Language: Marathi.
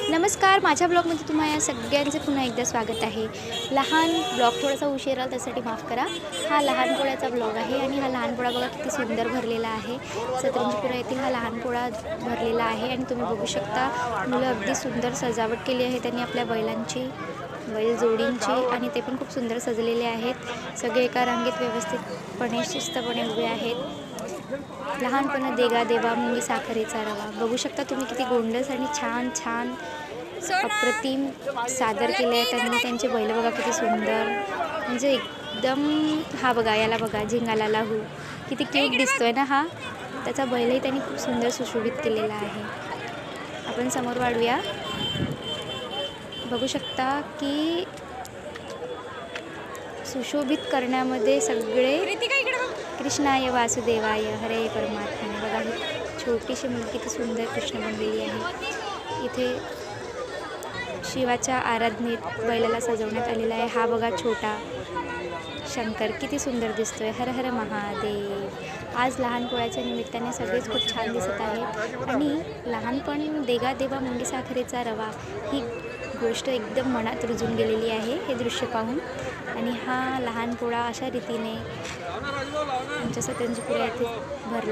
नमस्कार, माझ्या ब्लॉगमध्ये तुम्हाला सगळ्यांचे पुन्हा एकदा स्वागत आहे. लहान ब्लॉग थोडासा उशिरा त्यासाठी माफ करा. हा लहान पोळ्याचा ब्लॉग आहे आणि हा लहान पोळा बघा किती सुंदर भरलेला आहे. सतरंजीपुरा येथील हा लहान पोळा भरलेला आहे आणि तुम्ही बघू शकता मुलं अगदी सुंदर सजावट केली आहे त्यांनी आपल्या बैलांची, बैल जोडींची, आणि ते पण खूप सुंदर सजलेले आहेत. सगळे एका रांगेत व्यवस्थितपणे शिस्तपणे उभे आहेत. लहानपणा देगा देवा मुंगी साखरेचा रवा. बघू शकता तुम्ही किती गोंडस आणि छान छान अप्रतिम सादर केले आहे त्यांनी. त्यांचे बैल बघा किती सुंदर, म्हणजे एकदम. हा बघा, याला बघा, झिंगाला लाहू किती क्यूट दिसतोय ना हा. त्याचा बैलही त्यांनी खूप सुंदर सुशोभित केलेला आहे. आपण समोर वाढूया. बघू शकता की सुशोभित करण्यामध्ये सगळे कृष्णाय वासुदेवाय हरे परमात्मा. बघा ही छोटीशी मुलगी किती सुंदर कृष्ण बनलेली आहे. इथे शिवाच्या आराधनेत बैलाला सजवण्यात आलेला आहे. हा बघा छोटा शंकर किती सुंदर दिसतोय. हर हर महादेव. आज लहान पोळ्याच्या निमित्ताने सगळेच खूप छान दिसत आहेत आणि लहानपण देगा देवा मुंगी साखरेचा रवा ही गोष्ट एकदम मनात रुजून गेलेली आहे हे दृश्य पाहून. आणि हा लहान पोळा अशा रीतीने आमच्या सतरंजीपुरा येथे भरला.